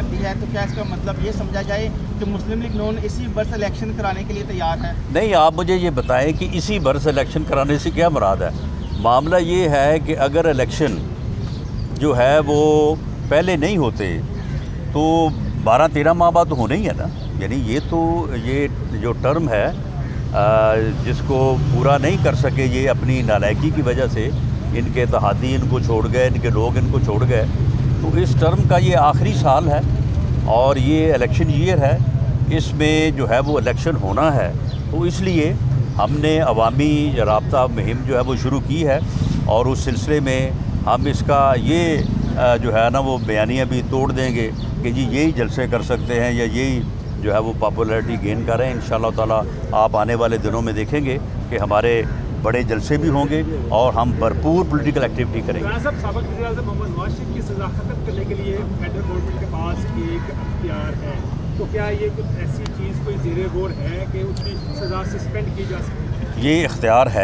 کرتی ہے تو کیا اس کا مطلب یہ سمجھا جائے کہ مسلم لیگ نون اسی برس الیکشن کرانے کے لیے تیار ہے؟ نہیں، آپ مجھے یہ بتائیں کہ اسی برس الیکشن کرانے سے کیا مراد ہے؟ معاملہ یہ ہے کہ اگر الیکشن جو ہے وہ پہلے نہیں ہوتے تو 12-13 ماہ بعد تو ہونا ہی ہے نا. یعنی یہ جو ٹرم ہے جس کو پورا نہیں کر سکے یہ اپنی نالائکی کی وجہ سے، ان کے اتحادی ان کو چھوڑ گئے، ان کے لوگ ان کو چھوڑ گئے، تو اس ٹرم کا یہ آخری سال ہے اور یہ الیکشن ایئر ہے. اس میں جو ہے وہ الیکشن ہونا ہے، تو اس لیے ہم نے عوامی رابطہ مہم جو ہے وہ شروع کی ہے اور اس سلسلے میں ہم اس کا یہ جو ہے نا وہ بیانیہ بھی توڑ دیں گے کہ جی یہی جلسے کر سکتے ہیں یا یہی جو ہے وہ پاپولیرٹی گین کر رہے ہیں. انشاءاللہ تعالیٰ آپ آنے والے دنوں میں دیکھیں گے کہ ہمارے بڑے جلسے بھی ہوں گے اور ہم بھرپور پولیٹیکل ایکٹیویٹی کریں گے. سابق وزیر اعظم محمد نواز شریف کی سزا ختم کرنے کے لیے فیڈرل گورنمنٹ کے پاس ایک اختیار ہے، تو کیا یہ کچھ ایسی چیز کوئی زیر غور ہے کہ اس کی سزا سسپینڈ کی جا سکتی ہے؟ یہ اختیار ہے.